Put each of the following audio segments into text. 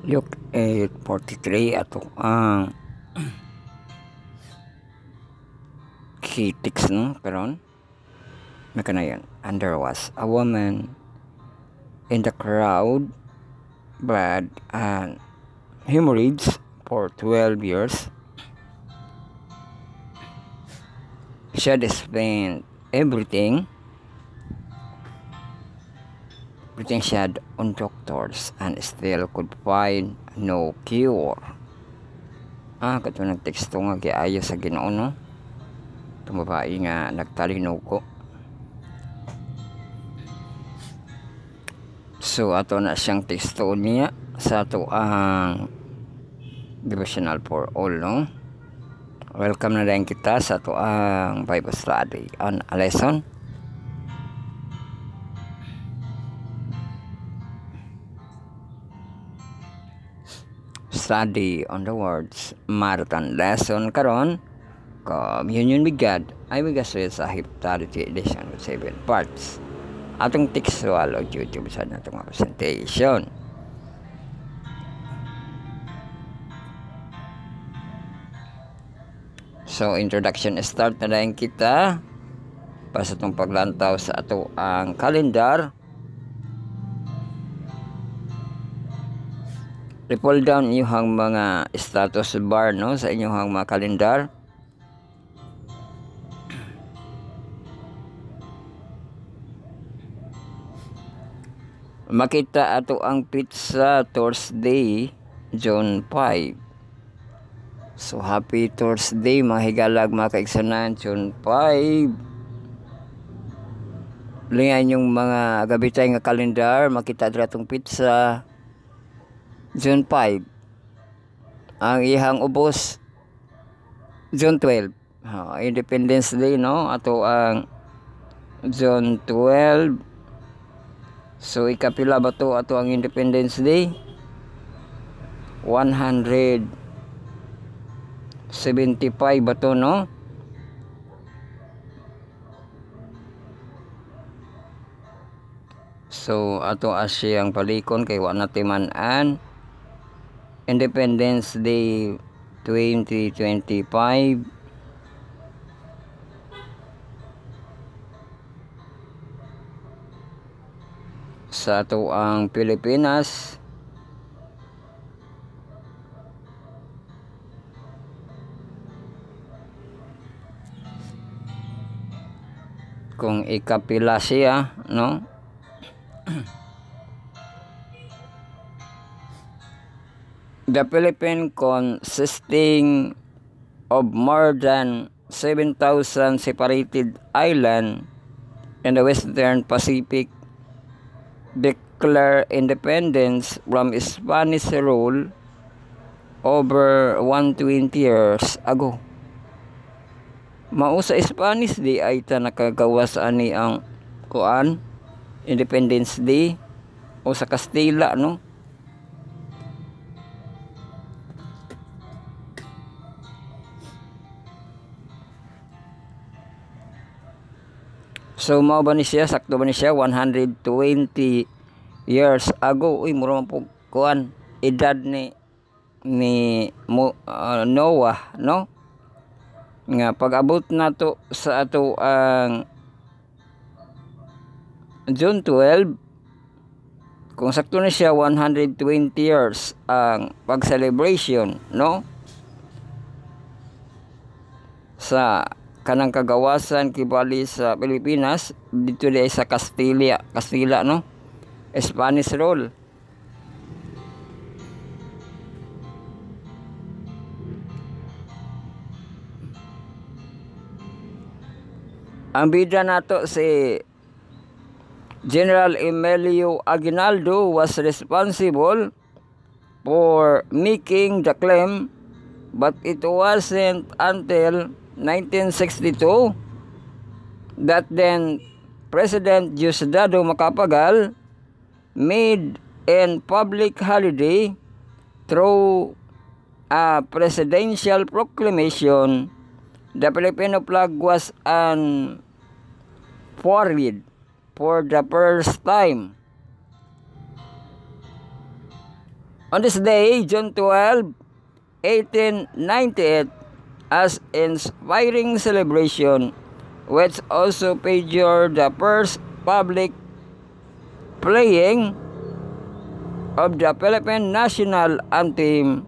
Luke 8:43 ato ang critics no karon na kanayon. And there was a woman in the crowd but an hemorrhage for 12 years. She had spent everything she had on doctors and still could find no cure. Kato nagteksto nga giayo sa Ginoo no. Itong babae nga nagtalinog ko. So ato na siyang teksto niya sa ato ang devotional for all no. Welcome na rin kita sa ato ang Bible study on a lesson. Study on the words marathon lesson karon communion with God ay bigaswit sa Heptarity edition with 7 parts atong textual o YouTube sa natong presentation. So introduction start na rin kita para sa itong paglantaw sa ato ang kalendar. I-pull down inyong mga status bar no sa inyong mga kalendar. Makita ato ang pizza Thursday, June 5. So happy Thursday mga higalag mga kaigsunan, June 5. Lingan yung mga gabitay nga kalendar, makita dira tong pizza June 5. Ang ihang ubos June 12. Independence Day no ato ang June 12. So ikapila ba to ato ang Independence Day? 175 ba to no? So ato asiyang palikon kay wa na timan-an Independence Day 2025. Sa ato ang Pilipinas kung ikapila siya no. The Philippines consisting of more than 7,000 separated islands in the Western Pacific declare independence from Spanish rule over 120 years ago. Mao sa Spanish di ay ta nakagawas ani ang kuan Independence Day o sa Kastila no. So mao ba ni siya, sakto ba ni siya 120 years ago. Uy mura man po kuan edad ni Noah no. Nga pag-abot nato sa ato ang June 12, kung sakto na siya 120 years ang pag-celebration no sa kanang kagawasan kibali sa Pilipinas dito di sa Castilla no, Spanish rule. Ang bida nato si General Emilio Aguinaldo was responsible for making the claim, but it wasn't until 1962 that then President Diosdado Macapagal made in public holiday through a presidential proclamation. The Filipino flag was unfurled for the first time On this day, June 12, 1898, as inspiring celebration, which also featured the first public playing of the Philippine national anthem,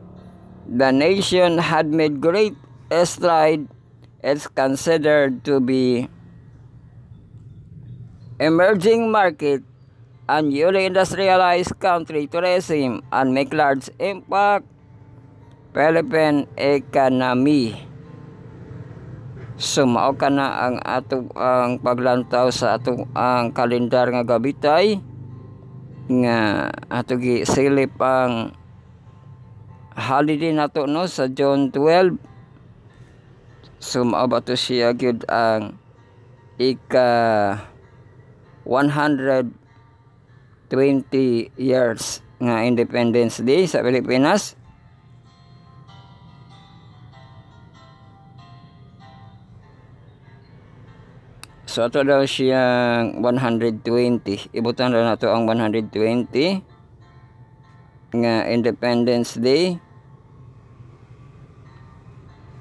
the nation had made great stride. It's considered to be emerging market and newly industrialized country tourism and make large impact Philippine economy. Sumao ka na ang ang paglantaw sa atong ang kalendar nga gabitay nga ato gi silip ang holiday nato no sa June 12. Sumao ba to siya gyud ang ika 120 years nga Independence Day sa Pilipinas. So ito daw siyang 120. Ibutan na nato ang 120 nga Independence Day.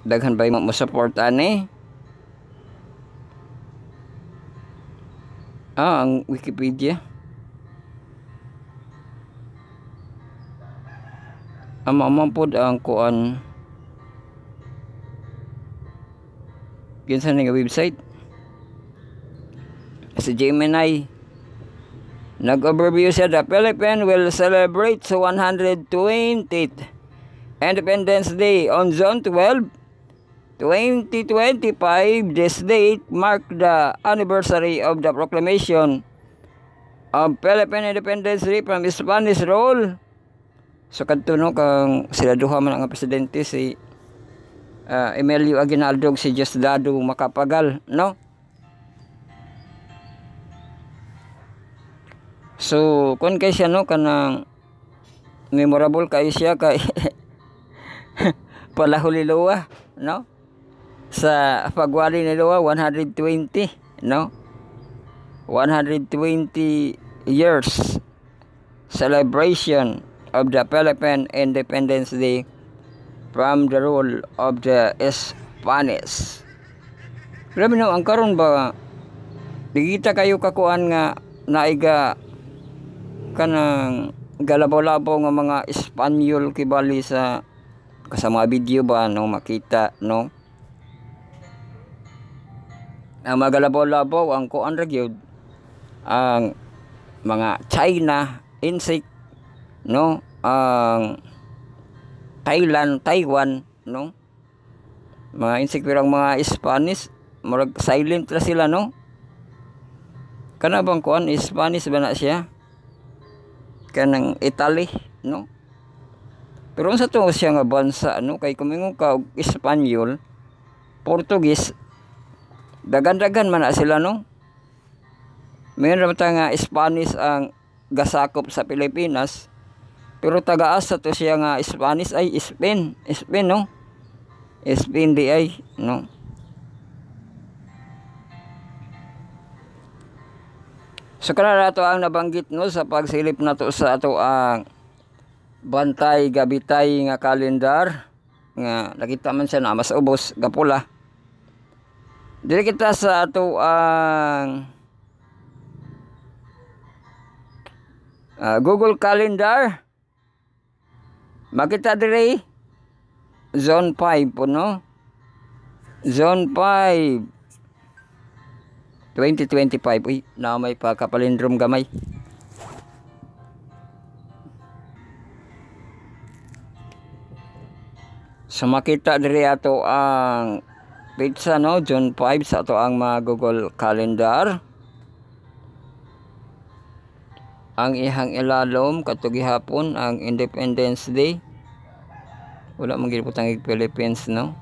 Daghan ba mo support ani? Ang Wikipedia. Amapod ang kuan. Kinsa ni nga website? Si Gemini. Nag-overview siya, the Philippines will celebrate sa 120th Independence Day on June 12, 2025. This date marked the anniversary of the proclamation of Philippine Independence Day from Spanish rule. So kadto no kang sila duha man ang presidente si Emilio Aguinaldo si Diosdado Macapagal, no? So kun kay siya no kanang memorable kay siya kay palahuliluwa, no? Sa pagwali ni Luwa 120, no? 120 years celebration of the Philippine Independence Day from the rule of the Spanish. Grabe no, ang karon ba digita kayo kakuan nga naiga kanang galabaw-labaw nga mga Espanyol kibali sa mga video ba no makita no? Ang magalabaw-labaw ang kuan ra gyud ang mga China, insect, no? Ang Thailand, Taiwan, no? Mga insect pero ang mga Spanish murag silent ra sila, no? Kana bang kuan Spanish ba na siya? Kanang Italy, no? Pero unsa to siya nga bansa, no? Kay kumingon ka og Espanyol, Portuguese, dagan-dagan man na sila, no? Mayroon naman nga Spanish ang gasakop sa Pilipinas, pero taga-asa to siya nga Spanish ay Spain, no? Spain di ay, no? So kana nato ang nabanggit no sa pagsilip nato sa ato ang bantay gabitay nga kalendar nga nakita man siya na mas ubos gapula. Dili kita sa ato ang Google Calendar. Makita dire Zone 5 po, no? Zone 5 2025. Uy, na may pagkapalindrom gamay. So makita dire ato ang pizza, no? June 5 sa ato ang mga Google Calendar. Ang ihang ilalom katong gihapon ang Independence Day. Wala man gid putang Philippines, no?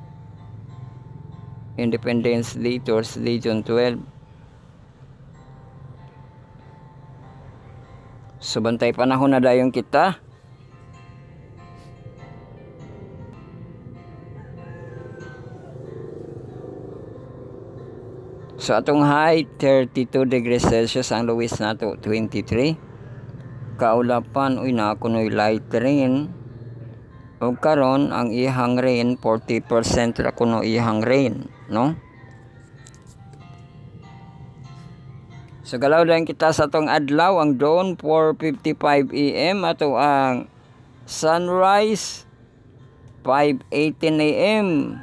Independence Day, Thursday, June 12. So bantay panahon na dayon kita. So atong high 32 degrees Celsius, ang lowest nato 23. Kaulapan, uy na kunoy light rain. O karon ang ihang rain 40% ra kuno ihang rain, no? So galaw lang kita sa tong adlaw ang dawn 4:55 AM ato ang sunrise 5:18 AM.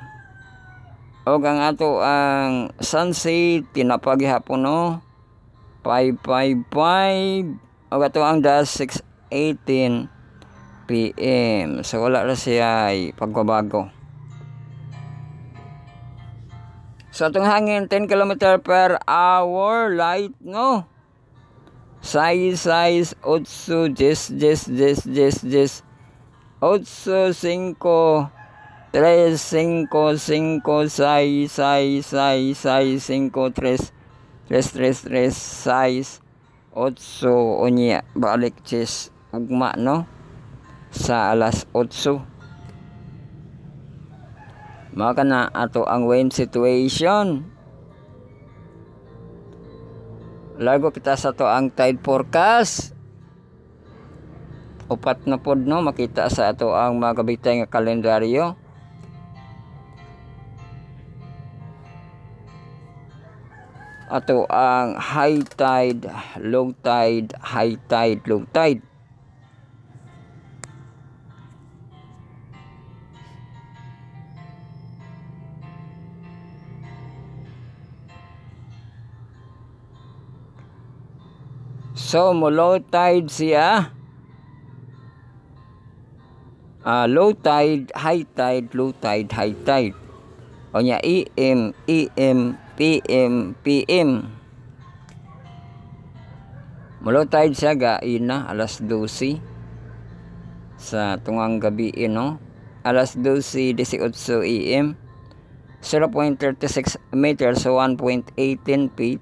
O ang ato ang sunset tinapag hapon no 5:55. O ato ang dusk 6:18 PM. So wala ra siya ay pagbabago. So itong hangin 10 km per hour light no. Size 8 10 10 10 10 8 5 3 5 5 6 6 6 6 5 3 3 3 3 6 8 unya balik chis ugma no sa alas 8. Maka na ato ang wind situation. Lago kita sa to ang tide forecast. Upat na pod no makita sa ato ang mga gabitay nga kalendaryo. Ato ang high tide, low tide, high tide, low tide. So, mo low tide siya. Low tide, high tide, low tide, high tide. O niya, AM, PM, PM. Mo low tide siya gaina alas 12 sa tungang gabi no. Alas 12:18 AM. 0.36 meters, so 1.18 feet.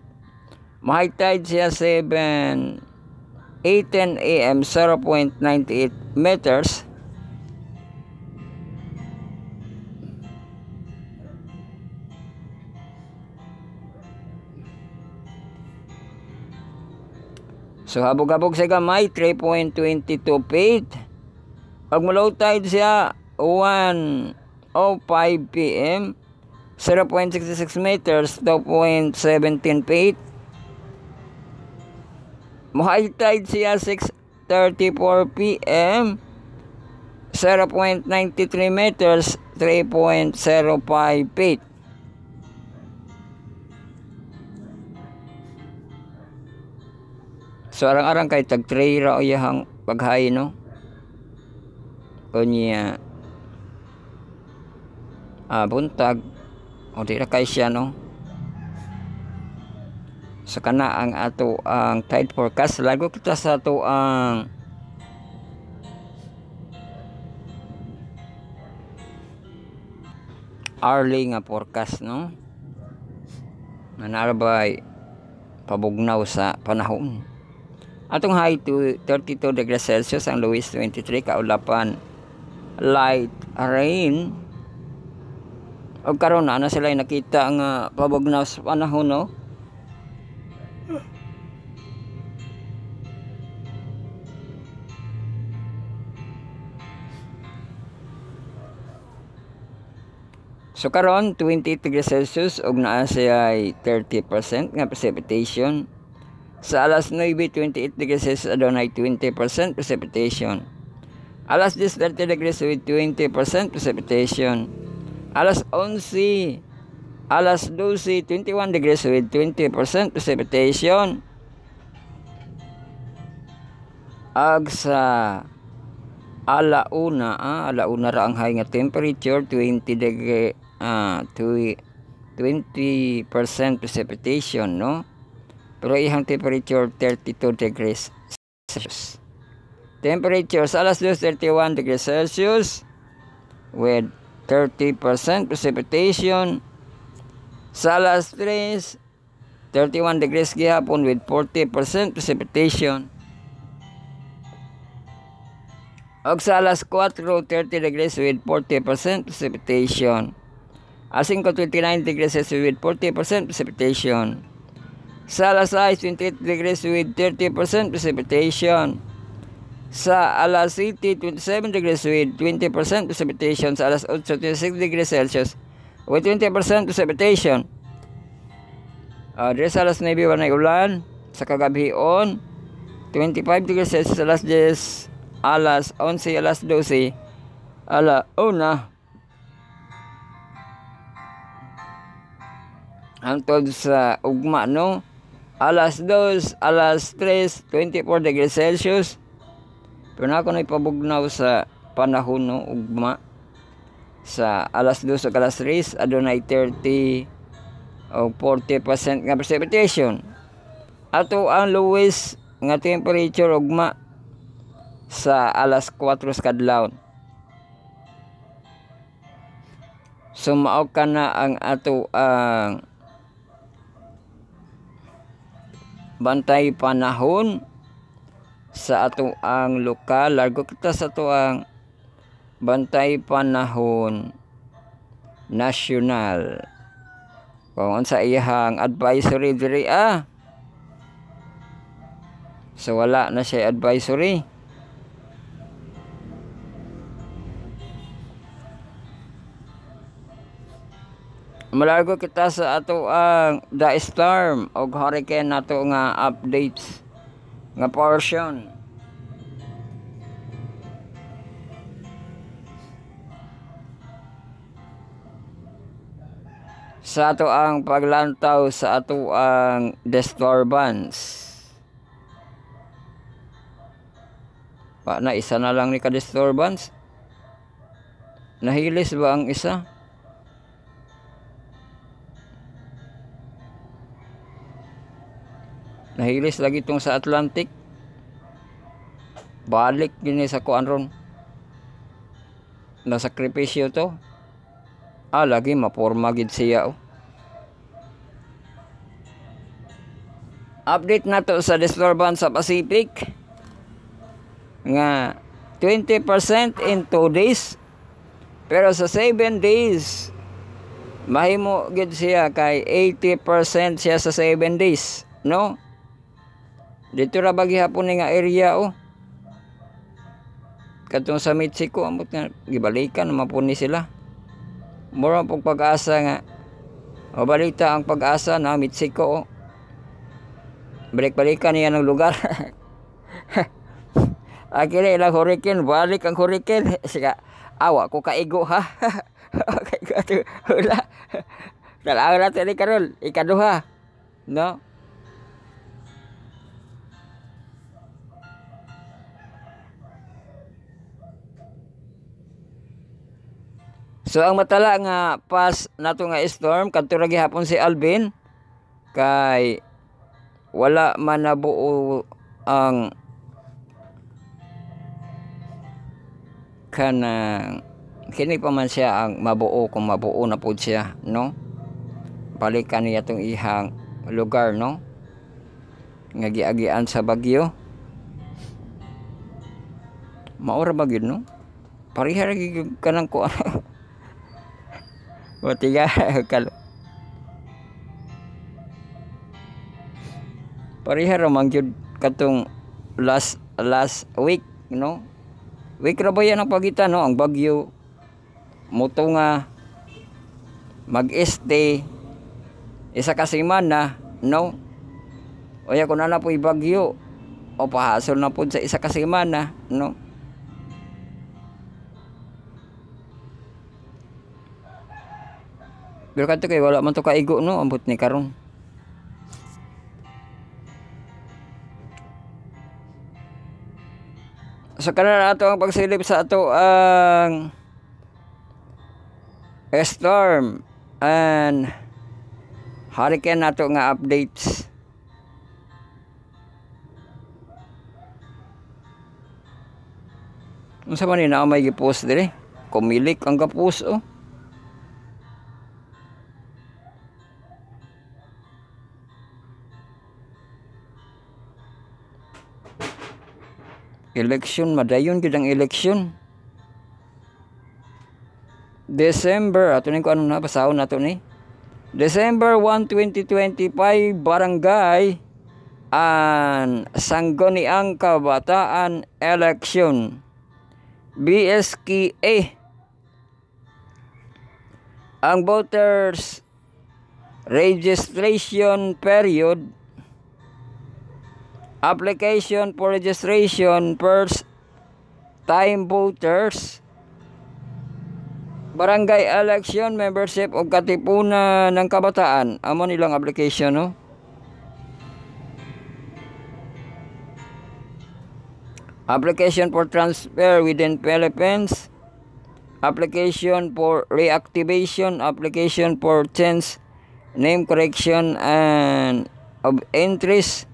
High tide siya 7:18 AM 0.98 meters. So habog-habog sa gamay 3.22 feet. Pag low tide siya 1:05 PM 0.66 meters 2.17 feet. High tide siya 6:34 PM 0.93 meters 3.05 feet. So arang-arang kay tag 3 ra uyahang paghay no. Kunya buntag o di ra kay siya no. So kana ang ato ang tide forecast. Lago kita sa ato ang hourly nga forecast no. Nanarabay pabugnaw sa panahon. Atong high to 32 degrees Celsius, ang lowest 23, kaulapan light rain. O karon na sila nakita nga pabugnaw sa panahon no. So karon 28 degrees Celsius ug naa siya ay 30% nga precipitation. Sa alas 9:28 degrees Celsius adunay 20% precipitation. Alas 10:30 degrees with 20% precipitation. Alas 11, alas 12, 21 degrees with 20% precipitation. Ag sa alauna ra ang high nga temperature 20% precipitation no. Pero ihang temperature 32 degrees Celsius. Temperature sa alas 2:31 degrees Celsius with 30% precipitation. Sa alas 3, 31 degrees gihapon with 40% precipitation. Og sa alas 4, 30 degrees with 40% precipitation. Asing ko 29 degrees Celsius with 40% precipitation. Sa alas 6, 28 degrees with 30% precipitation. Sa alas 7, 27 degrees with 20% precipitation. Sa alas 8, 26 degrees Celsius with 20% precipitation. Diri sa alas 9, wala ulan. Sa kagabion, 25 degrees Celsius. Alas 10, alas 11, alas 12, ala 1. Hangtod sa ugma, no? Alas 2, alas 3, 24 degrees Celsius. Pero na ako na ipabugnaw sa panahon, no? Ugma. Sa alas 2 o alas 3, adunay 30 o 40% nga precipitation. Ato ang lowest nga temperature ugma sa alas 4 sa kadlawon. So mao ka na ang ato ang bantay panahon sa ato ang lokal. Largo kita sa ato ang bantay panahon nasyonal. Kung sa iyang advisory diri so wala na siya advisory. Malargo kita sa ato ang the storm o hurricane nato nga updates nga portion. Sa ato ang paglantaw sa ato ang disturbance. Pa na isa na lang ni ka disturbance. Nahilis ba ang isa? Nahilis lagi itong sa Atlantic. Balik din sa kuan ron. Nasakripisyo to. Lagi maporma gid siya. Update na to sa disturbance sa Pacific. Nga 20% in 2 days. Pero sa 7 days, mahimo gid siya kay 80% siya sa 7 days. No? Dito ra bagi hapon nga area Katong sa Mexico amot nga gibalikan mapuni sila. Mura pong pag-asa nga. O balita ang pag-asa na Mexico. Balik-balikan niya ng lugar. Akira ilang hurricane, balik ang hurricane. Sika, awa ko kaigo ha. Kaigo ito. Wala. Talagang natin ni Karol. Ikaduha. No? So ang matala nga pas nato nga storm kadto ra gihapon si Alvin kay wala man nabuo ang kanang kini pa man siya ang mabuo kung mabuo na pud siya, no? Balikan niya tong ihang lugar, no? Nga giagian sa bagyo. Maura ba gyud, no? Parihara gyud kanang ko. Watiga kalo. Parihara man gyud katong last week, no? Week ra ba yan ang pagitan, no? Ang bagyo mutunga mag-este isa ka semana, no? Oya kun ana po'y bagyo o pahasol na pud sa isa ka semana, no? Pero kadto kay wala man to kaigo, no? Ambot ni karon. So kana ato ang pagsilip sa ato ang storm and hurricane nato nga updates. Unsa man ni na may gi-post dire? Kumilik ang ga-post Election, madayon gid ang election. December, ato ni ko ano na pasahon nato ni. December 1, 2025, barangay ang Sangguniang Kabataan Election BSKA. Ang voters registration period, application for registration first time voters, barangay election membership o katipunan ng kabataan, amo nilang application, no? Application for transfer within Philippines, application for reactivation, application for change name correction and of entries,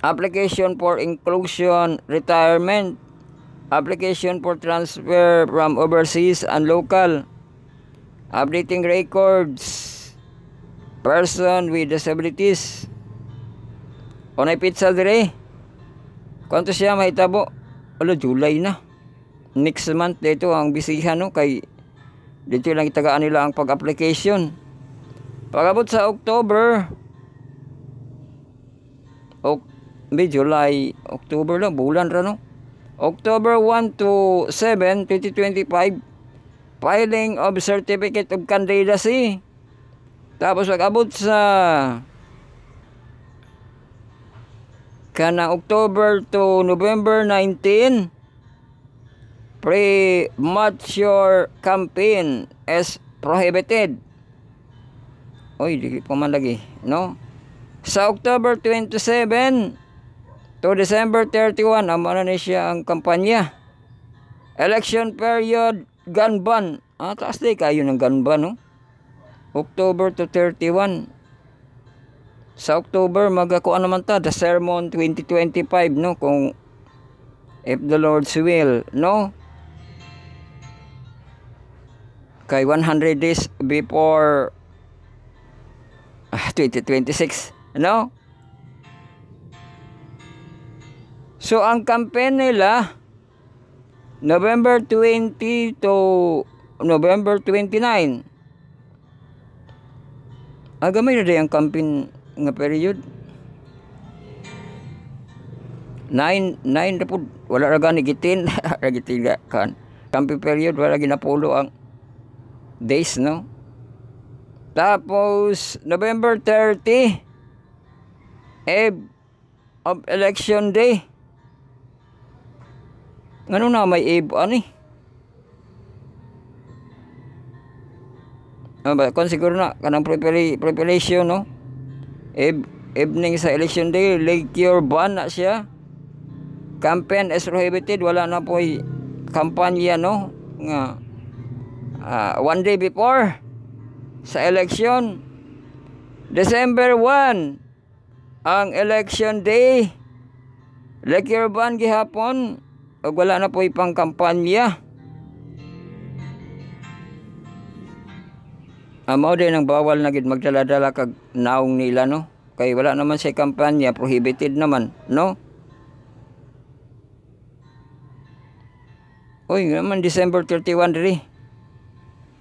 application for inclusion retirement, application for transfer from overseas and local, updating records, person with disabilities. Onay pizza dire. Kwanto siya mahitabo? Alo, July na. Next month dito ang bisihan, no? Kay dito lang itagaan nila ang pag-application. Pagabot sa October, July, October lang, bulan ra, no? October 1 to 7, 2025, filing of certificate of candidacy. Tapos pag-abot sa kanang October to November 19, pre-mature campaign is prohibited. Oy, di pa man lagi, no? Sa October 27 to December 31, amo na ni siya ang kampanya. Election period, gun ban. Taas day kayo ng gun ban, no? October to 31. Sa October, magakuan naman ta, the sermon 2025, no? Kung if the Lord's will, no? Kay 100 days before 2026, no? So, ang campaign nila, November 20 to November 29. Agamay na day ang campaign nga period. 9 na po, wala ra gani gitin, gitin kan. Campaign period wala ginapulo ang days, no? Tapos November 30, eve of election day. Ngano na may eve ani? Kung siguro na kanang preparation, no? Evening sa election day, Lakeshore ban na siya. Campaign is prohibited, wala na po kampanya, no? Nga one day before sa election. December 1 ang election day. Lakeshore ban gihapon, ug wala na po pang kampanya. Mao din ang bawal na gid magdala-dala kag naong nila, no? Kay wala naman sa kampanya, prohibited naman, no? Uy, naman December 31 diri.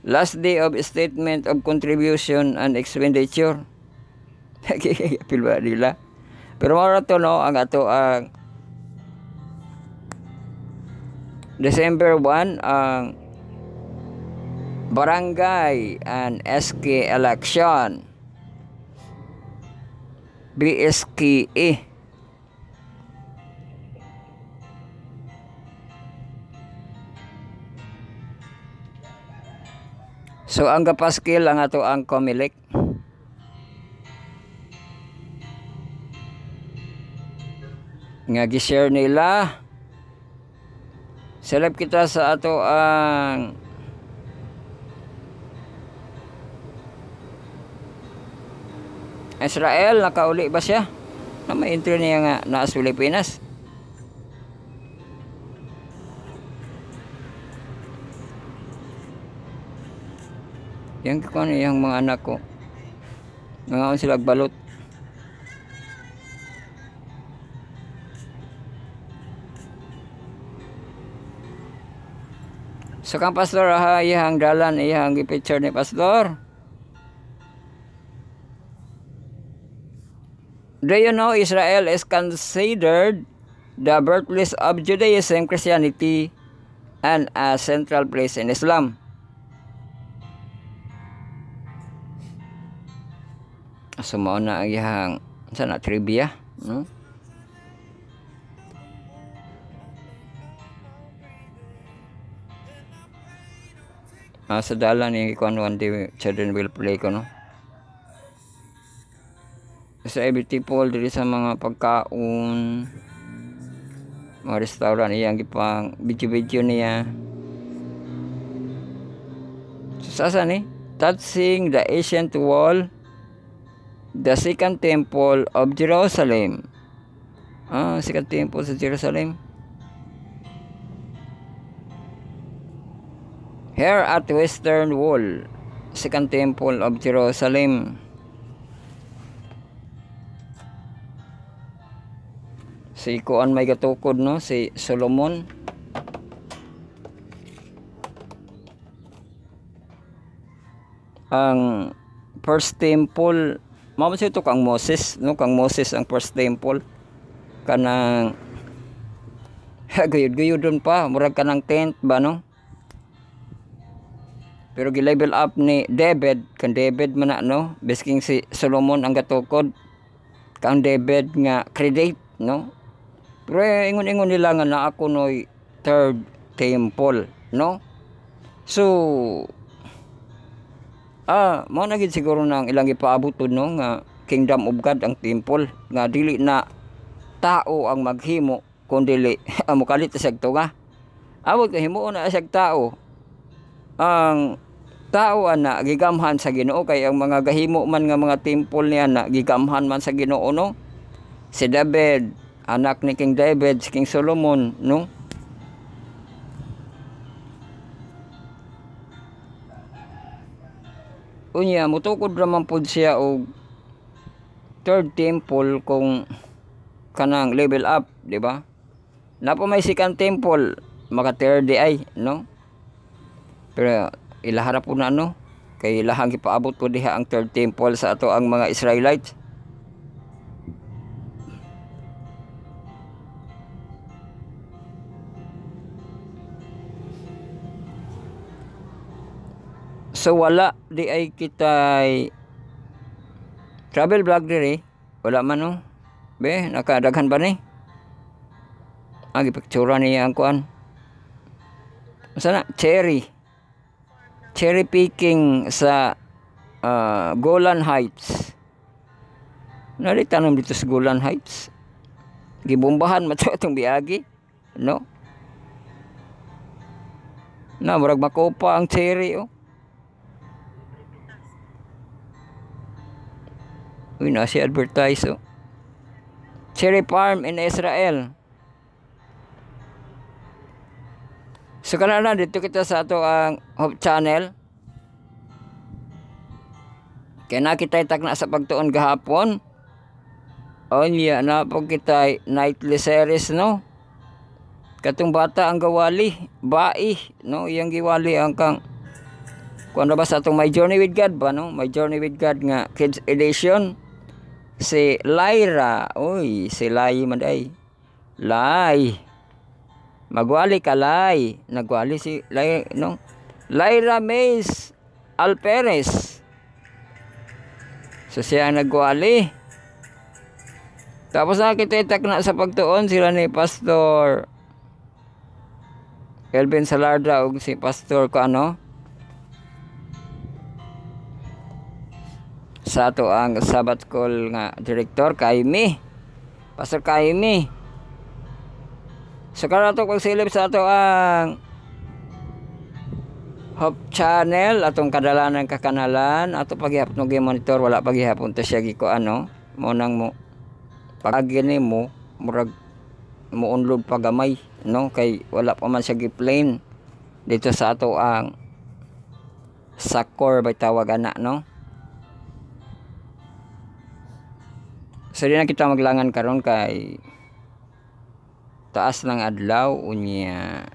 Last day of statement of contribution and expenditure. Apil ba nila? Pero mara to, no? Ang ato ang December 1 ang barangay and SK election BSKA. So ang gapaskil ang ato ang COMELEC. Nga gi-share nila. Select kita sa ato ang Israel, nakauli ba siya? Na may entry niya nga na sa Pilipinas. Yan ko ano yung mga anak ko. Ngayon sila balot. So kang pastor, iyang dalan, iyang gipicture ni pastor. Do you know Israel is considered the birthplace of Judaism, Christianity, and a central place in Islam? So mao na ang iyang sana trivia, no? Sa dalan yung ikuan one day children will play ko, no? Sa every people diri sa mga pagkaon, mga restaurant iyang gipang video niya. So sasa ni touching the ancient wall, the second temple of Jerusalem. Second temple sa Jerusalem. Here at western wall, second temple of Jerusalem. Si kuan may gatukod, no, si Solomon. Ang first temple, mao man ito kang Moses, no, kang Moses ang first temple. Kanang gayud-gayudon pa, murag kanang tent ba, no? Pero gi-level up ni David, kan David man na, no? Bisking si Solomon ang gatukod, kang David nga credit, no? Pero ingon-ingon nila nga na ako no'y third temple, no? So, mao na gid siguro nang ilang ipaabot no nga Kingdom of God ang temple, nga dili na tao ang maghimo kundi amo kalit sa tunga. Awag himuon na sa tao. Ang tao ana gigamhan sa Ginoo, kay ang mga gahimo man nga mga temple niya na gigamhan man sa Ginoo, no? Si David, anak ni King David, si King Solomon, no? Unya mutukod raman pud siya og third temple kung kanang level up, di ba? Napa may second temple, maka third ay, no? Pero ilaharap po na, no? Kay ilahang ipaabot po diha ang third temple sa ato ang mga Israelites. So wala di ay kitay travel vlog diri, wala man, no? Be nakadaghan ba ni? Ang ipictura niya ang kuan. Sana cherry picking sa Golan Heights. Nalitanom dito sa Golan Heights. Gibombahan mato itong biagi, no? Na murag makopa ang cherry, oh. Uy, na si advertise, oh. Cherry farm in Israel. So kanana dito kita sa ato ang Hope Channel. Kaya nakita itak na sa pagtuon gahapon. O niya na po kita nightly series, no? Katong bata ang gawali, bai, no? Yang giwali ang kang kuan ba sa atong My Journey with God ba, no? My Journey with God nga kids edition. Si Lyra, uy, si Lai man ay. Lai. Magwali ka, Lai. Nagwali si Lai, no? Lyra Mays Alperes. So siya nagwali. Tapos nakita na sa pagtuon sila ni Pastor Kelvin Salarda o si Pastor ko ano sa ato ang Sabbath School nga director Kaimi, Pastor Kaimi. So karon ato pagsilip sa ato ang Hope Channel, atong kadalanan kakanalan, ato paghihapon ng monitor, wala paghihapon to siya giko ano, mo nang mo pag gini mo murag mo unload pagamay, no? Kay wala pa man siya gi-plane dito sa ato ang Sakor bay tawag ana, no? So di na kita maglangan karon kay taas ng adlaw unya.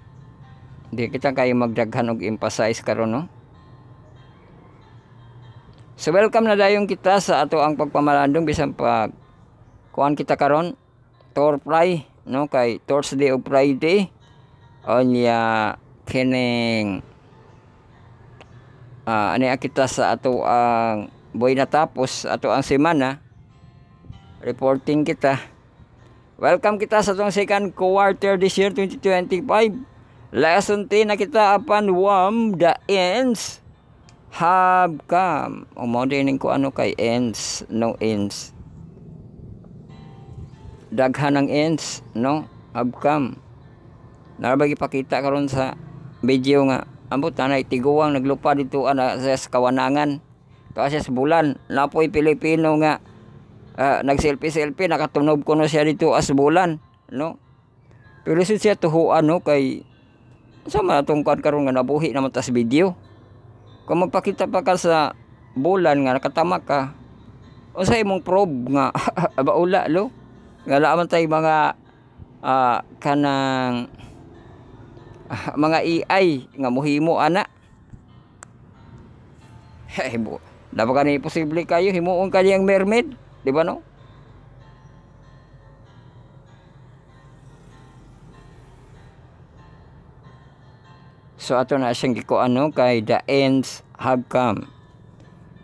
Di kita kayo magdaghan og emphasize karon, no? So welcome na dayon kita sa ato ang pagpamalandong bisan pag kuan kita karon torpray no kay Thursday o Friday onya kining ani kita sa ato ang buhay natapos ato ang semana reporting kita. Welcome kita sa atong second quarter this year 2025. Lesson 10 na kita apan the ends have come. Mo din ko ano kay ends, no ends. Daghan ng ends, no? Have come. Narabagi pakita karon sa video nga ambot na tiguang naglupa dito ana sa kawanangan. Kasi sa bulan, napoy Pilipino nga nag-selfie nakatunob kuno siya dito as bulan, no? Pero siya tuhuan no kay sa matungkad karon nga nabuhi naman tas video. Kung magpakita pa ka sa bulan nga nakatama ka, unsa imong probe nga baula lo? Nga laman tay mga kanang mga AI nga mohimo ana. Dapat ka ni posible kayo himuon kayang mermaid, di ba no? So ato na siyang gikuan no kay the ends have come.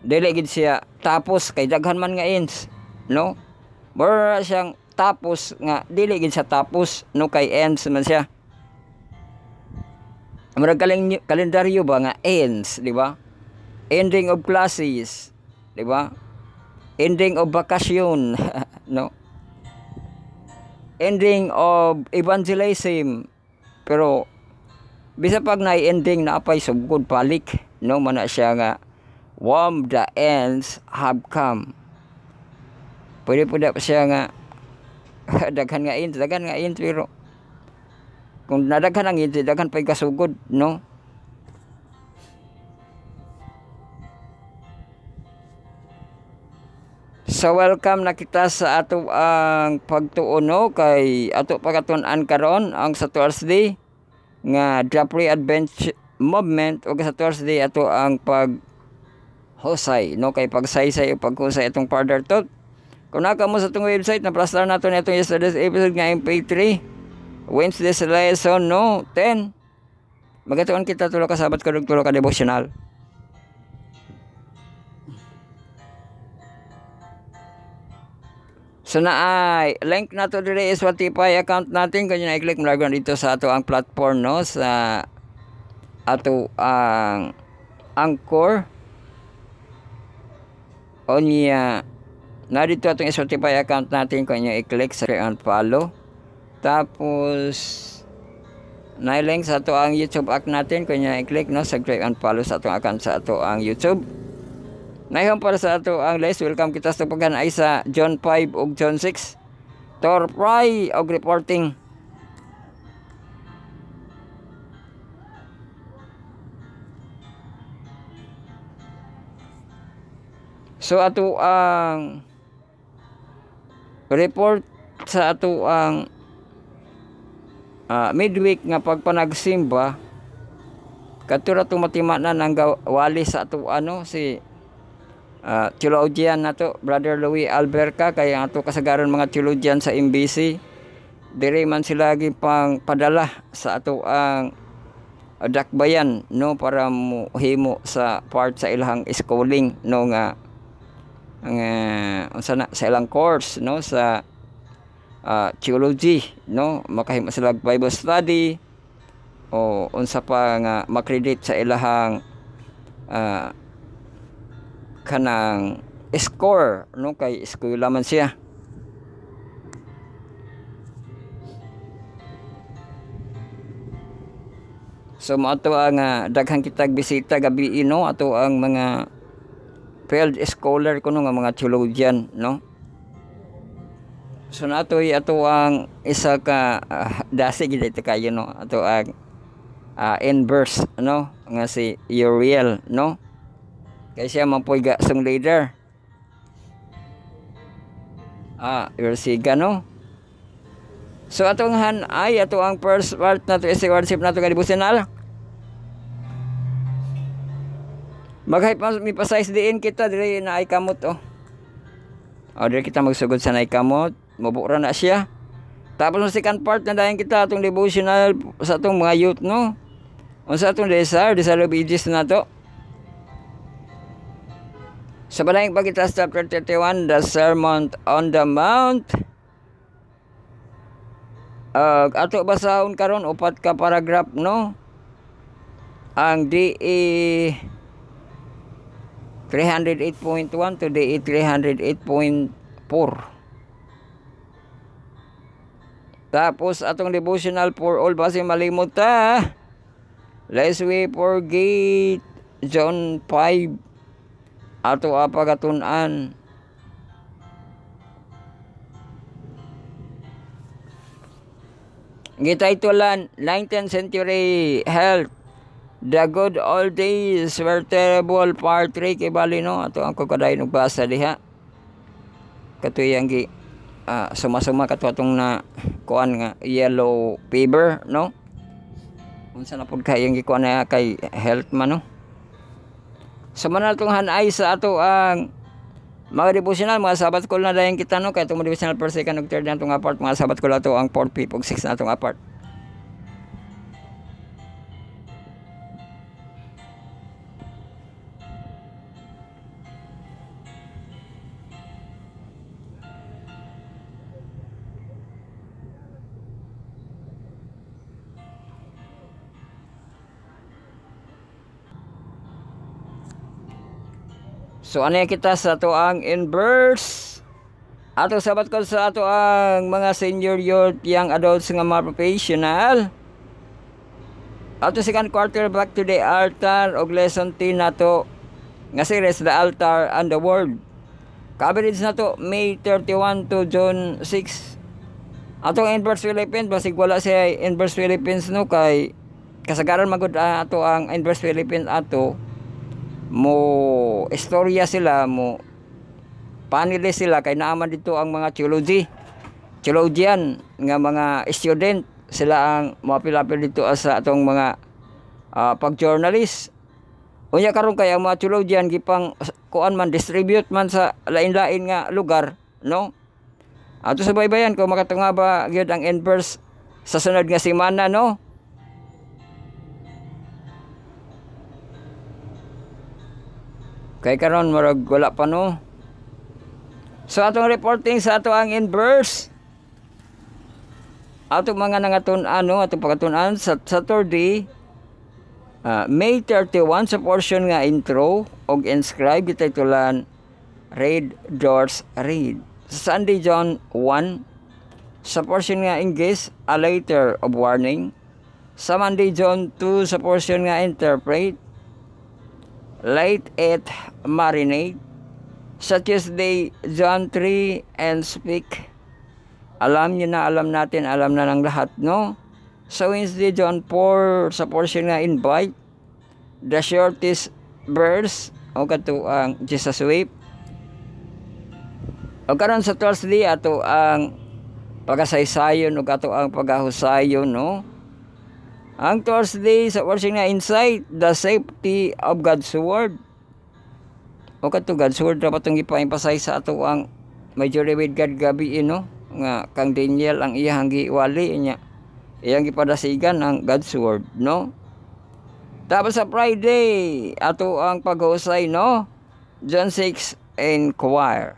Dili gid siya tapos kay daghan man nga ends, no? More siyang tapos nga dili gid siya tapos no kay ends man siya. Murag kalendaryo ba nga ends, di ba? Ending of classes, di ba? Ending of vacation, no? Ending of evangelism. Pero bisa pag na-ending na apay sugod palik, no? Mana siya nga the ends have come. Pwede po na siya nga daghan nga ends pero kung nadaghan ang ends daghan pa'y kasugod, no? So welcome na kita sa ato ang pagtuon no kay ato pagatunan karon ang sa Thursday nga the pre-advent movement o sa Thursday ato ang paghusay no kay pagsaysay o paghusay atong further thought. Kung naka mo sa itong website, na-plastar nato na itong yesterday's episode nga MP3. Wednesday's lesson, no? 10. Magatuan kita tulo ka sabat tulo ka devotional. So na ay, link na to dire is Spotify account natin. Kung na i-click mo lang dito sa ato ang platform, no? Sa ato ang Anchor. O niya, na dito atong Spotify account natin kung nyo i-click sa and follow. Tapos na-link sa ato ang YouTube account natin kung nyo i-click no, subscribe and follow sa atong account sa ato ang YouTube. Nahihong para sa ato ang list, welcome kita sa pagkanay sa John 5 ug John 6. Torpray og reporting. So ato ang report sa ato ang midweek nga pagpanagsimba katura to matimanan ang wali sa ato si theologian nato Brother Louis Alberca kay ang ato kasagaran mga theologian sa MBC dire man sila gi pang padala sa ato ang dakbayan no para mohimo sa part sa ilang schooling no nga unsa na sa ilang course no sa theology no makahimo sila Bible study o unsa pa nga makredit sa ilahang kanang score no kay eskwela man siya. So mo ato ang daghang kitag bisita gabi no ato ang mga field scholar kuno nga mga theologian no. So nato ato ang isa ka dasi gid ito kayo no ato ang inverse no nga si Uriel no kay siya mampoy song leader Ursiga no. So atong ay ato ang first part nato is worship nato ka devotional. Maghay pa mi pa size diin kita dire na ay kamot dire kita magsugod sa nay kamot. mabura na siya. Tapos ang second part na dayon kita atong devotional sa atong mga youth, no? Unsa atong desire of ages na to. Sa Balahing Pagkitas chapter 31, the Sermon on the Mount. Ato basahon karon upat ka paragraph, no? Ang DE 308.1 to DE 308.4. Tapos atong devotional for all base malimot ta. Lest we forget John 5 ato apagatunan. Gitaytulan 19th century health. The good old days were terrible, part 3 kay bali, no? Ato ang kagaday nagbasa diha. Katuyang gi suma-suma kato atong na kuan nga yellow fever, no? Unsa na pud kay ang gikuan na kay health man, no? So manal tong hanay sa ato ang mga devotional, mga sabat ko na dayon kita, no? Kay itong devotional per second ug third na itong apart, mga sabat ko na to ang 4, 5 ug 6 na itong apart. So ano kita sa ato ang inverse. Ato sabat ko sa ato ang mga senior youth, young adults nga mga professional. Ato second quarter back to the altar og lesson 10 nato nga series the altar and the world. Coverage nato May 31 to June 6. Ato inverse Philippines basig wala siya inverse Philippines, no? Kay kasagaran magud ato ang inverse Philippines ato mo istorya sila, mo panili sila kay naaman dito ang mga theologian nga mga student, sila ang mapilapil dito sa atong mga pag-journalist. Unya karon kay ang mga theologian gipang kuan man distribute man sa lain-lain nga lugar, no? Ato sa baybayan ko makatunga ba gyud ang inverse sa sunod nga semana, no? Kay karon marag wala pa, no? So atong reporting sa ato ang inverse. Ato mga nangatun-an, no? Ato pagatunan sa Saturday May 31 sa portion nga intro og inscribe gitaytulan Read Doors Read. Sa Sunday John 1 sa portion nga English a letter of warning. Sa Monday John 2 sa portion nga interpret Light at marinate. Sa Tuesday, John 3 and speak. Alam natin, alam na ng lahat, no? Sa Wednesday, John 4 sa portion nga invite. The shortest verse o kato ang Jesus weep. O karon sa Thursday ato ang pagasaysayon o kato ang pagahusayon, no? Ang Thursday sa portion nga insight, the safety of God's word. O kato God's word dapat itong ipa-emphasize sa ato ang medyo with God gabi, no? Nga kang Daniel ang iyang giwali niya. Iyang gipadasigan ang God's word, no? Tapos sa Friday, ato ang paghusay, no? John 6 inquire.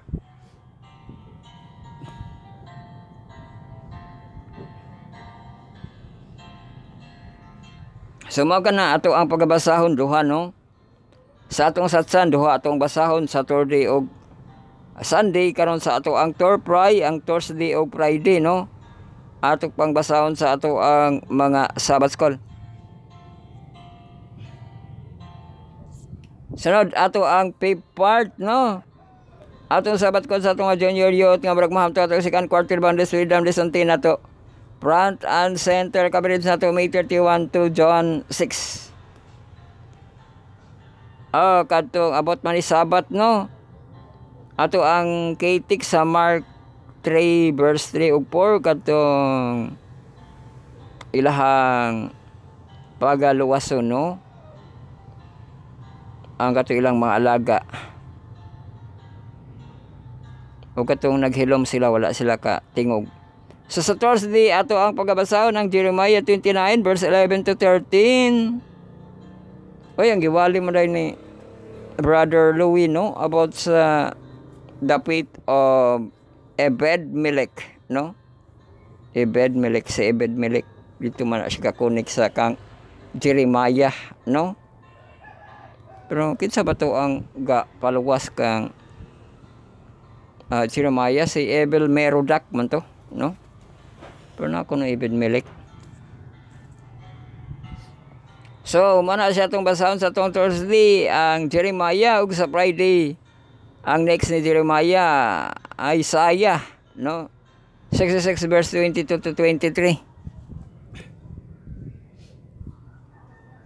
So mao kana ato ang pagbasahon duha, no? Sa atong satsan duha atong basahon Saturday og Sunday, karon sa ato ang Torpray, ang Thursday og Friday, no? Ato pang basahon sa ato ang mga Sabbath school. Sunod ato ang fifth part, no? Atong Sabbath school sa atong junior youth nga murag mahamto ato second quarter boundaries freedom lesson 10 nato. Front and center coverage nato May 31 to John 6. Kadtong abot man ni Sabat, no? Ato ang kitik sa Mark 3 verse 3 ug 4 kadtong ilahang pagaluwason, no? Ang kato ilang mga alaga. O katong naghilom sila, wala sila ka tingog. So sa Thursday, ato ang pagabasahon ng Jeremiah 29 verse 11 to 13. Oy, ang giwali mo rin ni Brother Louis, no? About sa the fate of Ebed-Melech, no? Ebed-Melech, si Ebed-Melech. Dito man siya kakunik sa kang Jeremiah, no? Pero kinsa ba to ang paluwas kang Jeremiah? Si Ebed-Merodach man to, no? Pero na ako no Ebed-Melech. So, mana siya itong basahon sa itong Thursday, ang Jeremiah, ug sa Friday, ang next ni Jeremiah, Isaiah, no? 66 verse 22 to 23.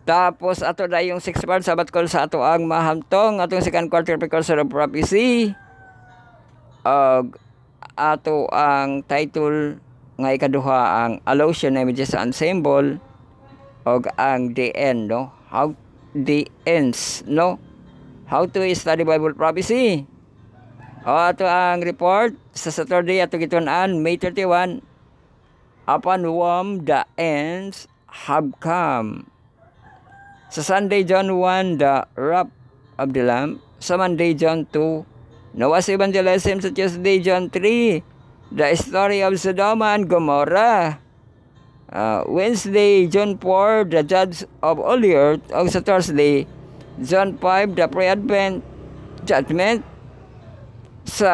Tapos, ato na yung 6 part, sabat ko sa ato ang mahamtong, atong second quarter precursor of prophecy, ato ang title, nga ikaduha, ang Allusion, Images, and Symbol, og ang the end, no? How the ends, no? How to study Bible prophecy. O ato ang report sa Saturday ato gitun-an May 31, upon whom the ends have come. Sa Sunday John 1, the wrath of the Lamb. Sa Monday John 2, Noah's evangelism. Sa Tuesday John 3, the story of Sodom and Gomorrah. Wednesday, John 4, the judge of all the earth. O sa Thursday, John 5, the pre-advent judgment. Sa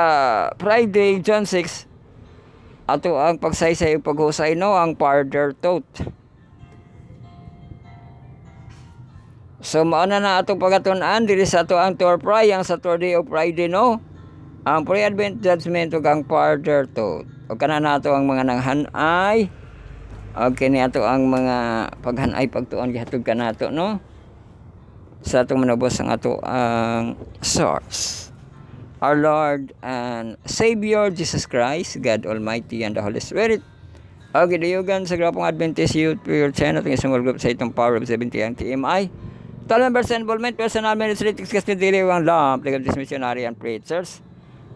Friday, John 6, ato ang pagsaysay paghusay, no? Ang farther thought. So, mauna na atong pagatunan, diri sa ato ang Torpray, ang Saturday o Friday, no? Ang pre-advent judgment o ang farther thought. O kana na ato ang mga nanghanay. Okay, ni ato ang mga paghanay pagtuon gihatod kanato, no? Sa atong manubos ang ato ang source, our Lord and Savior Jesus Christ, God Almighty and the Holy Spirit. Okay, dayugan sa Grupong Adventist Youth Prayer Channel, itong isang group sa itong Power of 70 ang TMI. Total members involvement, personal ministry, custody, ang lamp, legal missionary and preachers.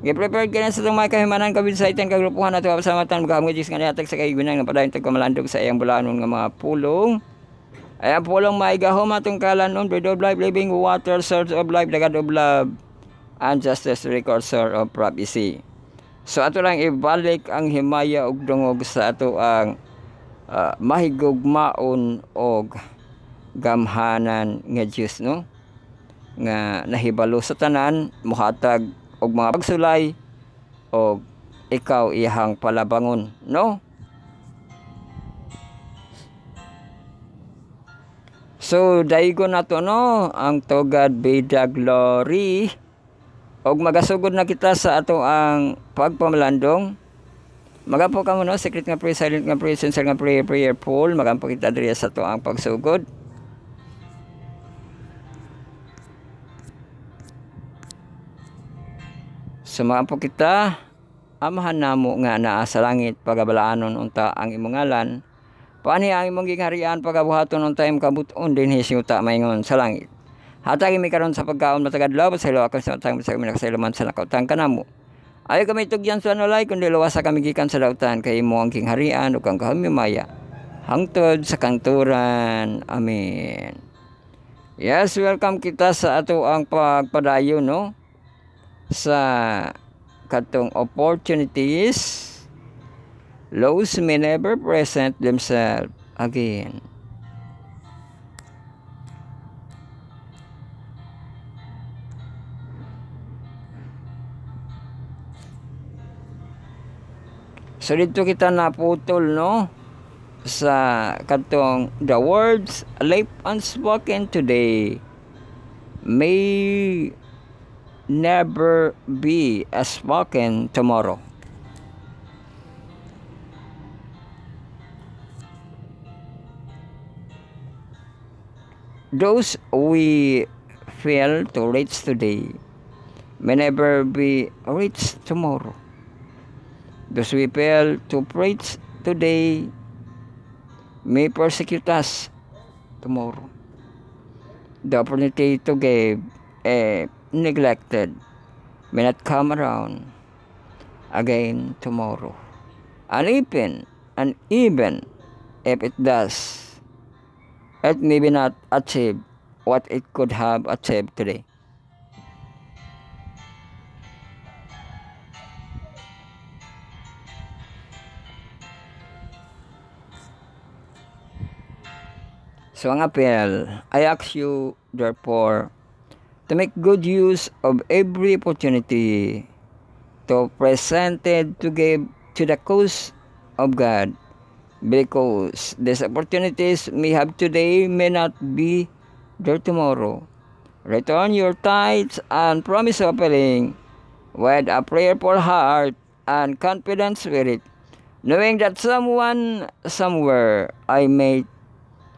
Gi-prepare ka na sa itong mga kahimanan, kabinsightan, kagrupuhan at kapasamatan, magkamugis nga niatag sa kaigunang na padayon tagkamalandog sa iyang bulanon nga mga pulong. Ayan pulong maigahom atong kalanon, bread of life, living water, source of life, dagad of love, and justice, recorder of prophecy. So ato lang ibalik ang himaya ug dungog sa ato ang mahigugmaon og gamhanan nga Dios, no? Nga nahibalo sa tanan, muhatag og mga pagsulay og ikaw iyang palabangon, no? So daigo na to, no? Ang to God be the glory. Og magasugod na kita sa ato ang pagpamalandong. Magapo ka mo, no? Secret nga prayer, silent nga prayer, sincere nga prayer, prayerful. Magampo kita diri sa ato ang pagsugod. Sumapo kita, amahan namo nga naa sa langit, pagabalaanon unta ang imong ngalan. Paani ang imong gingharian, pagabuhaton unta imong kabuton, din hisyuta maingon sa langit. Hatagi mi karon sa pagkaon matagadlaw, sa ilo akan sa matang sa kami nakasailaman sa nakautang kanamo. Ayo kami tugyan sa nulay, kundi luwasa kami gikan sa lautan, kay imo ang gingharian, ug ang kahimaya, hangtod sa kanturan. Amen. Yes, welcome kita sa ato ang pagpadayon, no? Sa katong opportunities, those may never present themselves again. So dito kita naputol, no? Sa katong the words left unspoken today may never be spoken tomorrow. Those we fail to reach today may never be reached tomorrow. Those we fail to preach today may persecute us tomorrow. The opportunity to give neglected may not come around. again tomorrow. And even if it does, it may be not achieve what it could have achieved today. So ang appeal, I ask you therefore to make good use of every opportunity to present it to give to the cause of God, because these opportunities may have today may not be there tomorrow. Return your tithes and promise offering with a prayerful heart and confident spirit, knowing that someone somewhere I may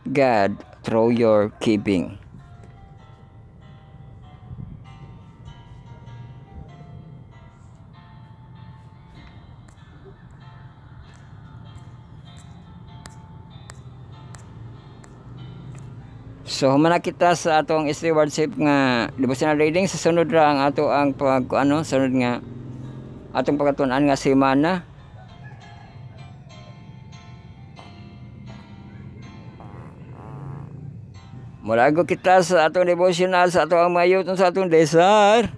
God through your giving. So humana kita sa atong stewardship nga devotional reading. Sa sunod ra ang ato ang sunod nga atong pagkatun-an nga semana. Mulago kita sa atong devotional sa atong mayuton sa atong desire.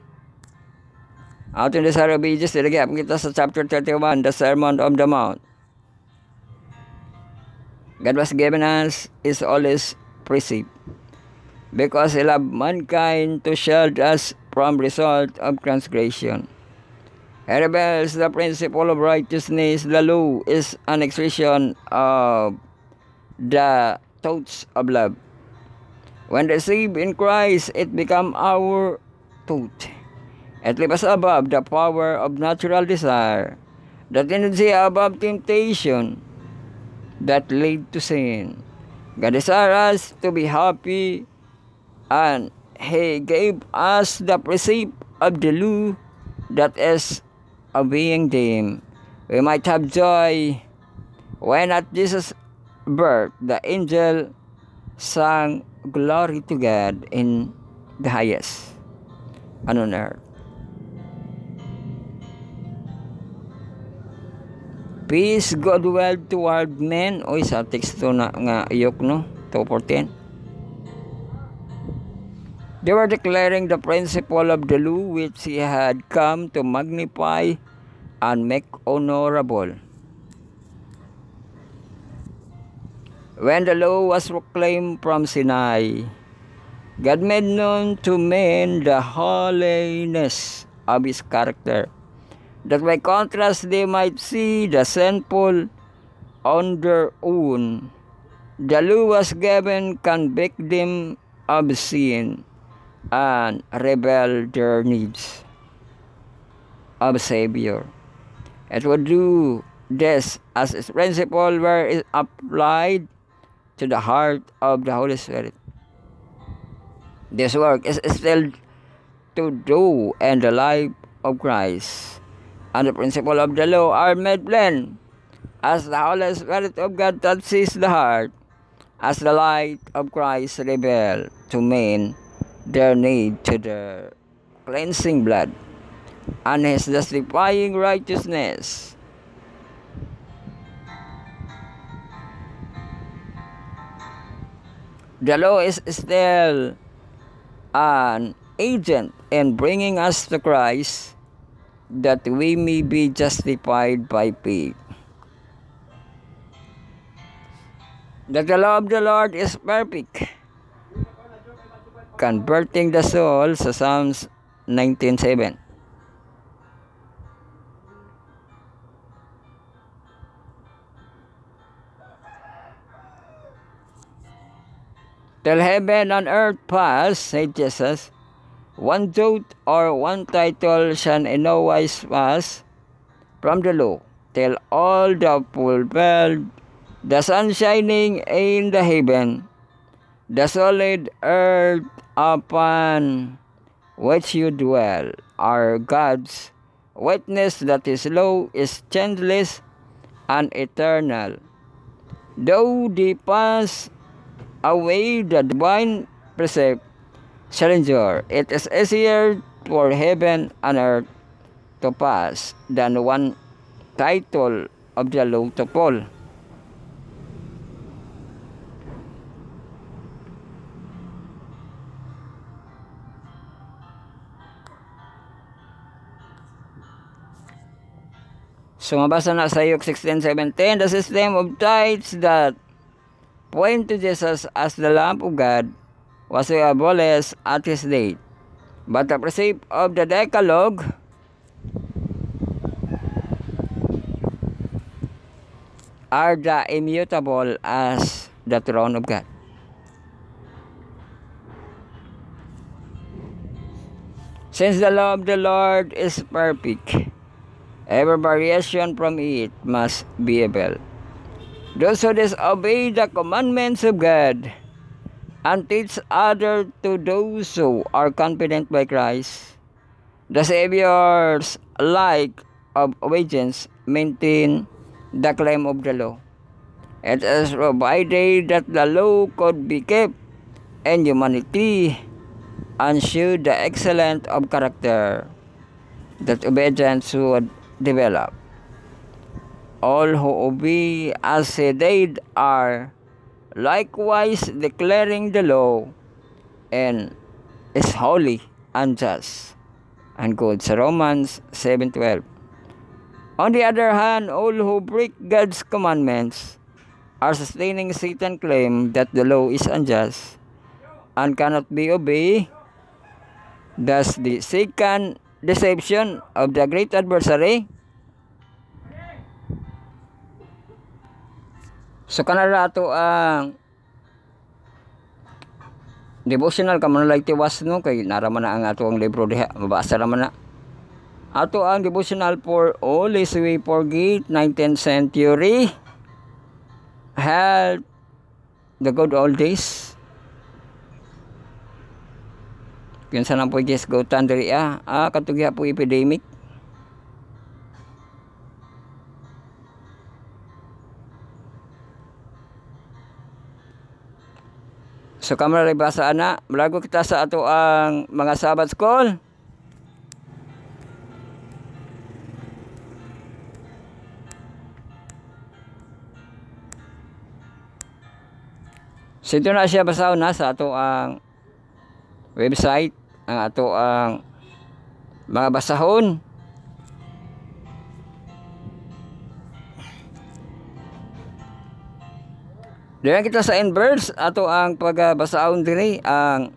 Atong desire obedience dilagi kita sa chapter 31, the Sermon on the Mount. God was given us is always precept, because He loved mankind to shield us from result of transgression. He rebels the principle of righteousness. The law is an expression of the thoughts of love. When received in Christ, it becomes our thought. It leaves us above the power of natural desire, the tendency above temptation that lead to sin. God desires us to be happy, and He gave us the precept of the law, that is obeying them. We might have joy when at Jesus' birth the angel sang glory to God in the highest and on earth. Peace, goodwill toward men. Oy, sa teksto na nga iyok, no? 2:14. They were declaring the principle of the law which He had come to magnify and make honorable. When the law was proclaimed from Sinai, God made known to men the holiness of His character, that by contrast they might see the sinful on their own. The law was given convict them of sin and reveal their needs of Savior. It would do this as its principle where it applied to the heart of the Holy Spirit. This work is still to do in the life of Christ, and the principle of the law are made plain as the Holy Spirit of God touches the heart, as the light of Christ reveals to men their need to the cleansing blood and His justifying righteousness. The law is still an agent in bringing us to Christ, that we may be justified by faith. That the law of the Lord is perfect, converting the soul, sa Psalms 19:7. Till heaven and earth pass, said Jesus, one jot or one title shall in no wise pass from the law, till all the fulfilled, the sun shining in the heaven, the solid earth upon which you dwell, are God's witness that His law is changeless and eternal. Though they pass away, the divine precept shall endure. It is easier for heaven and earth to pass than one title of the law to fall. So mabasa na sa Luke 16:17, the system of tithes that point to Jesus as the Lamb of God was abolished at his death. But the precept of the Decalogue are the immutable as the throne of God. Since the law of the Lord is perfect, every variation from it must be evil. Those who disobey the commandments of God and teach others to do so are confident by Christ. The Savior's like of obedience maintain the claim of the law. It is provided that the law could be kept in humanity and show the excellence of character that obedience would develop. All who obey as he did are likewise declaring the law and is holy and just and good. Sa Romans 7:12. On the other hand, all who break God's commandments are sustaining Satan's claim that the law is unjust and cannot be obeyed. Thus, the second deception of the great adversary. So kanara ato ang devotional ka man like tiwas no kay naraman na ang ato ang libro diha, mabasa naman na. Ato ang devotional for all is we forget 19th century held the good old days. Kinsa na po guys go tandri katugya po epidemic. So kamera basa na malago kita sa ato ang mga Sabbath school. So ito na siya basaw na sa ato ang website, ang ato ang mga basahon. Diyan kita sa inverse ato ang pagbasahon diri ang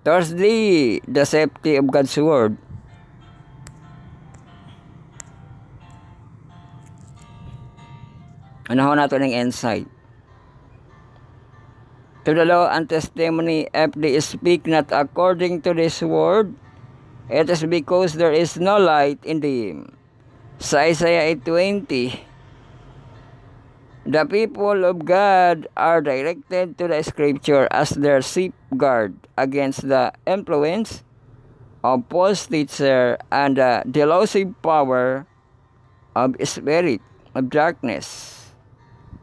Thursday, the safety of God's word. Anahon nato ng insight. To the law and testimony, if they speak not according to this word, it is because there is no light in them. Sa Isaiah 8:20, the people of God are directed to the scripture as their safeguard against the influence of false teacher and the delusive power of spirit of darkness.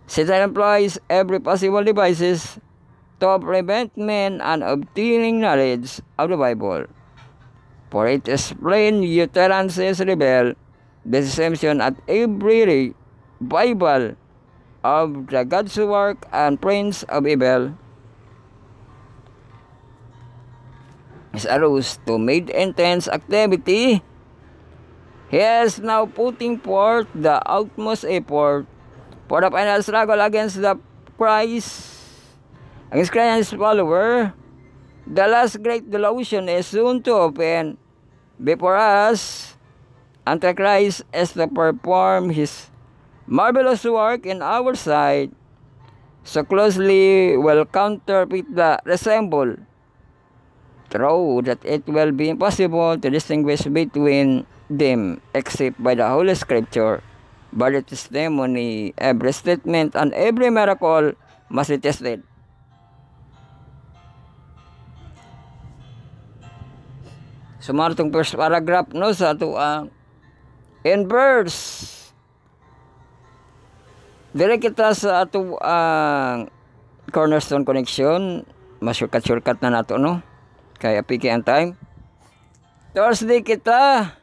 Satan employs every possible devices to prevent men and obtaining knowledge of the Bible. For it is plain utterances rebel the deception at every Bible of the God's work and prince of evil is arose to make intense activity. He is now putting forth the utmost effort for the final struggle against the Christ. Against Christ and his follower, the last great delusion is soon to open before us. Antichrist is to perform his marvelous work in our sight, so closely will counterfeit the resemble, true that it will be impossible to distinguish between them except by the Holy Scripture, by the testimony, every statement and every miracle must be tested. Sumaro itong first paragraph no sa ato in verse. Dire kita sa ato ang Cornerstone Connection, masurkat-surkat na nato no. Kaya piki ang time. Thursday kita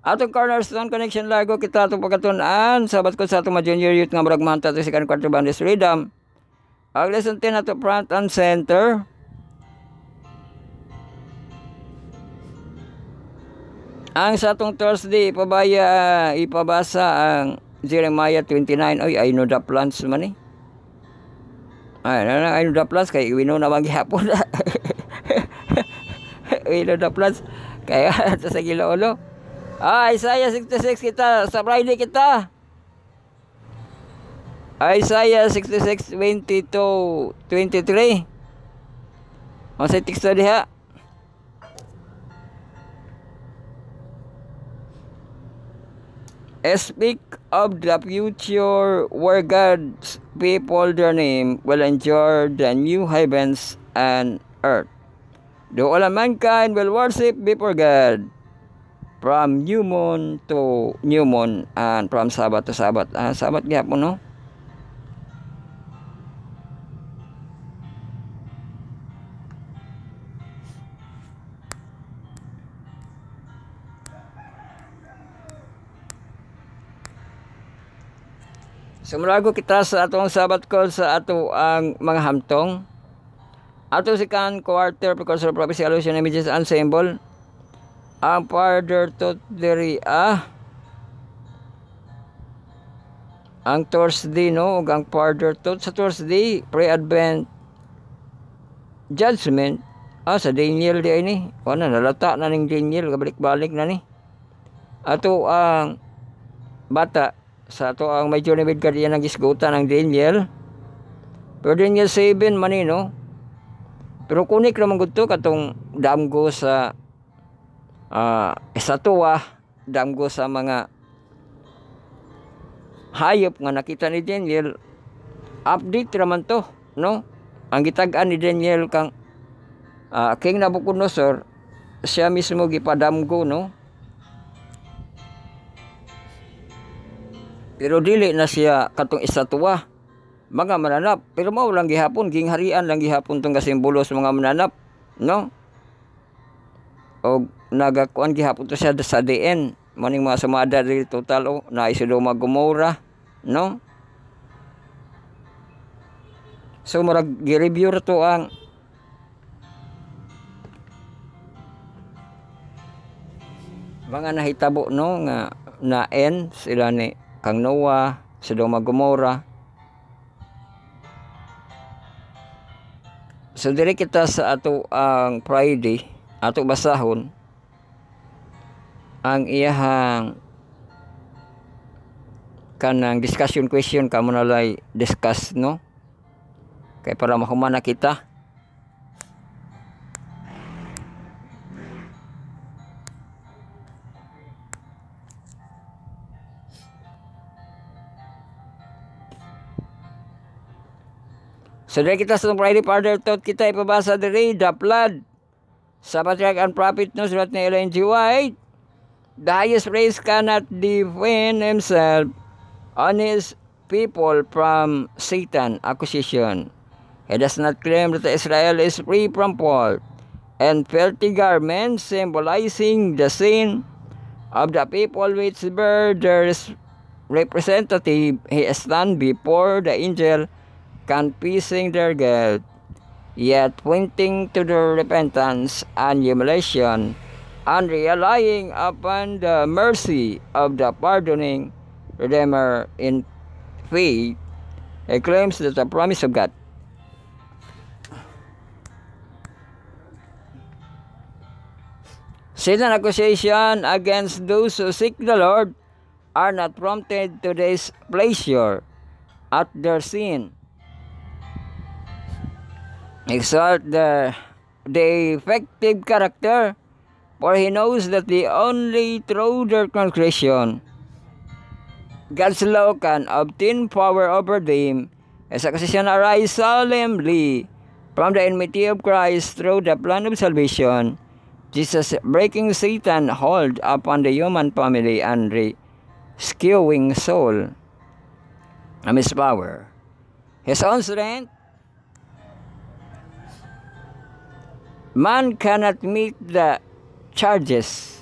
Atong cornerstone connection largo kita atong pagkatunan sabat ko sa atong junior youth nga murag mahanta sa second quarter bandis rhythm. Ang lesson 10 ato front and center. Ang sa atong Thursday ipabasa ang Jeremiah 29. Oy, I know the plans man eh. I know the plans kay we know na maghapon. I know the plans kaya sa Giloolo. Isaiah 66 kita, sa Friday kita. Isaiah 66, 22, 23. Masay teksto diha. Speak of the future where God's people, their name, will enjoy the new heavens and earth. Though all mankind will worship before God. From new moon to new moon and from Sabbath to Sabbath. Sabbath gyapon no. Sumulago kita sa atong Sabbath call sa ato ang mga hamtong. Ato second quarter because of prophecy allusion images ensemble. Ang further to diri ang Thursday no ug ang further to sa Thursday pre-advent judgment sa Daniel di ini wala nalata na ning Daniel kabalik-balik na ni ato ang bata sa ato ang medyo nibid kadiyan ang gisgutan ng Daniel pero Daniel 7 man ni no pero kunik naman gud to katong damgo sa estatwa damgo sa mga hayop nga nakita ni Daniel update raman to no ang gitag-an ni Daniel kang King Nabucodonosor siya mismo gipadamgo no pero dili na siya katong estatwa mga mananap pero mao lang gihapon gingharian lang gihapon tong kasimbolo sa mga mananap no o nagakuan gihapon to siya sa DN maning mga sumada diri total na Sodoma Gomora no so murag gi-review to ang mga nahitabo no nga na-end sila ni kang Noah Sodoma Gomora so diri kita sa ato ang Friday ato basahon ang iyahang kanang discussion question kamo nalay discuss no kay para mahumana kita so dahil kita sa Friday further thought kita ipabasa diri the flood sa Patriarch and Prophet no sulat ni Ellen G. White. The highest praise cannot defend himself on his people from Satan accusation. He does not claim that Israel is free from fault and filthy garments symbolizing the sin of the people which bear their representative. He stands before the angel confessing their guilt, yet pointing to their repentance and humiliation and relying upon the mercy of the pardoning Redeemer in faith. He claims that the promise of God Satan accusation against those who seek the Lord are not prompted to displeasure at their sin. Exalt the effective character, for he knows that only through their transgression God's law can obtain power over them. As accusation arise solemnly from the enmity of Christ through the plan of salvation, Jesus breaking Satan hold upon the human family and rescuing soul from his power. His own strength, man cannot meet the charges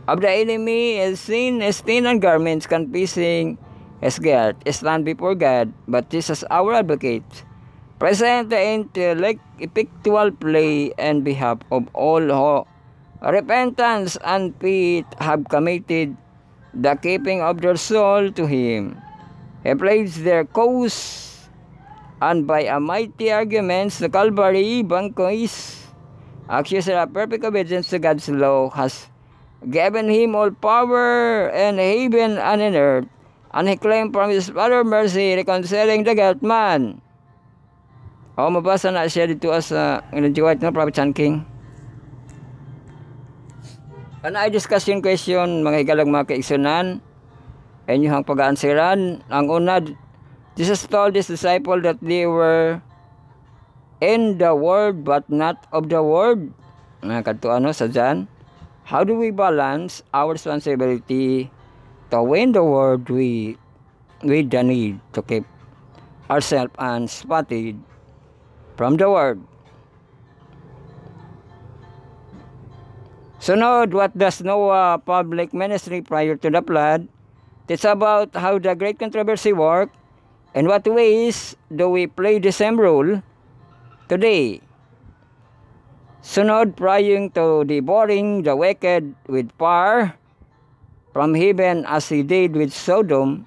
of the enemy is sin, his sin and garments confessing his guilt, stand before God. But Jesus, our advocate, present the intellect, effectual play in behalf of all who repentance and faith have committed the keeping of their soul to him. He pleads their cause, and by a mighty arguments the Calvary vanquished, accuser of perfect obedience to God's law, has given him all power in heaven and in earth, and he claimed from his Father mercy, reconciling the guilt man. O, mabasa na siya dito sa White na Prophet Sun King. Ano ay discussion question, mga higalang mga kaigsunan, inyong pag-aansiran. Ang una, Jesus told his disciple that they were in the world but not of the world. Kadto ano sa John. How do we balance our responsibility to win the world with the need to keep ourselves unspotted from the world? Sunod, what does Noah public ministry prior to the flood? It's about how the great controversy worked, and what ways do we play the same role today? Sunod, praying to devouring the wicked with fire from heaven as he did with Sodom.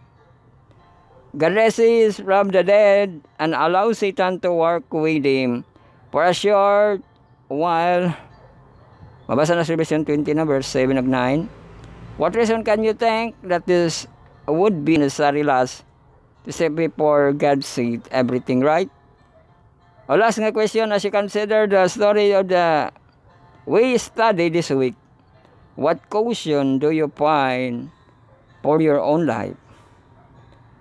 God raises from the dead and allows Satan to work with him for a short while. Mabasa na Revelation 20 na verse 7 of 9. What reason can you think that this would be necessary last to say before God said everything right? O last nga question, as you consider the story of the we study this week, what caution do you find for your own life?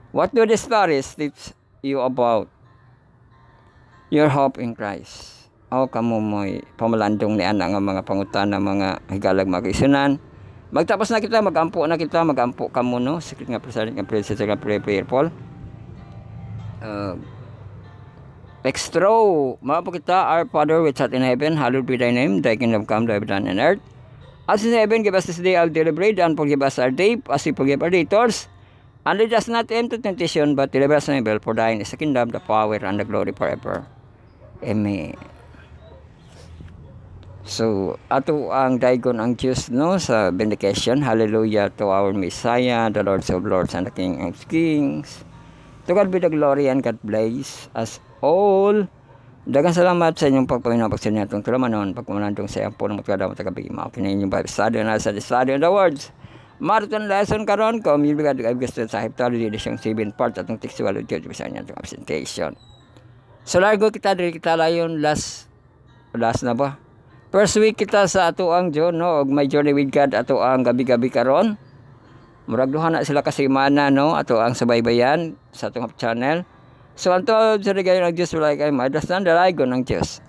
What do the stories teach you about your hope in Christ? O kamo mo'y pamalandong ni ana nga mga pangutan na mga higalag mag-isunan. Magtapos na kita, magampo kamo no. Sikit nga president nga princess nga prayerful. Extra, mga po kita, our Father which art in heaven, hallowed be thy name, thy kingdom come, thy will be done on earth. As in heaven, give us this day our daily bread, and forgive us our debt, as we forgive our debtors. And lead us not into temptation, but deliver us from evil, for thine is the kingdom, the power, and the glory forever. Amen. So, ato ang daigon ang Diyos no sa benediction. Hallelujah to our Messiah, the Lord of Lords, and the King of Kings. To God be the glory and God bless us all. Dagang salamat sa inyong pagpaminaw pagsinya itong tulamanon, pagpamanandong sa iyang punong matagadaw matagabing mga kinayin yung Bible study na sa study of the words. Marathon lesson karon ko, may bigad ang gusto sa Heptology edition 7 part atong textual audio sa inyong presentation. So largo kita diri kita layon last na ba? First week kita sa ato ang John no, og may journey with God ato ang gabi-gabi karon. Murag duha na sila kasimana no, ato ang subaybayan sa atong channel. So, unto sa regayon ng Diyos, wala kayo ma-understand the ligon ng Diyos.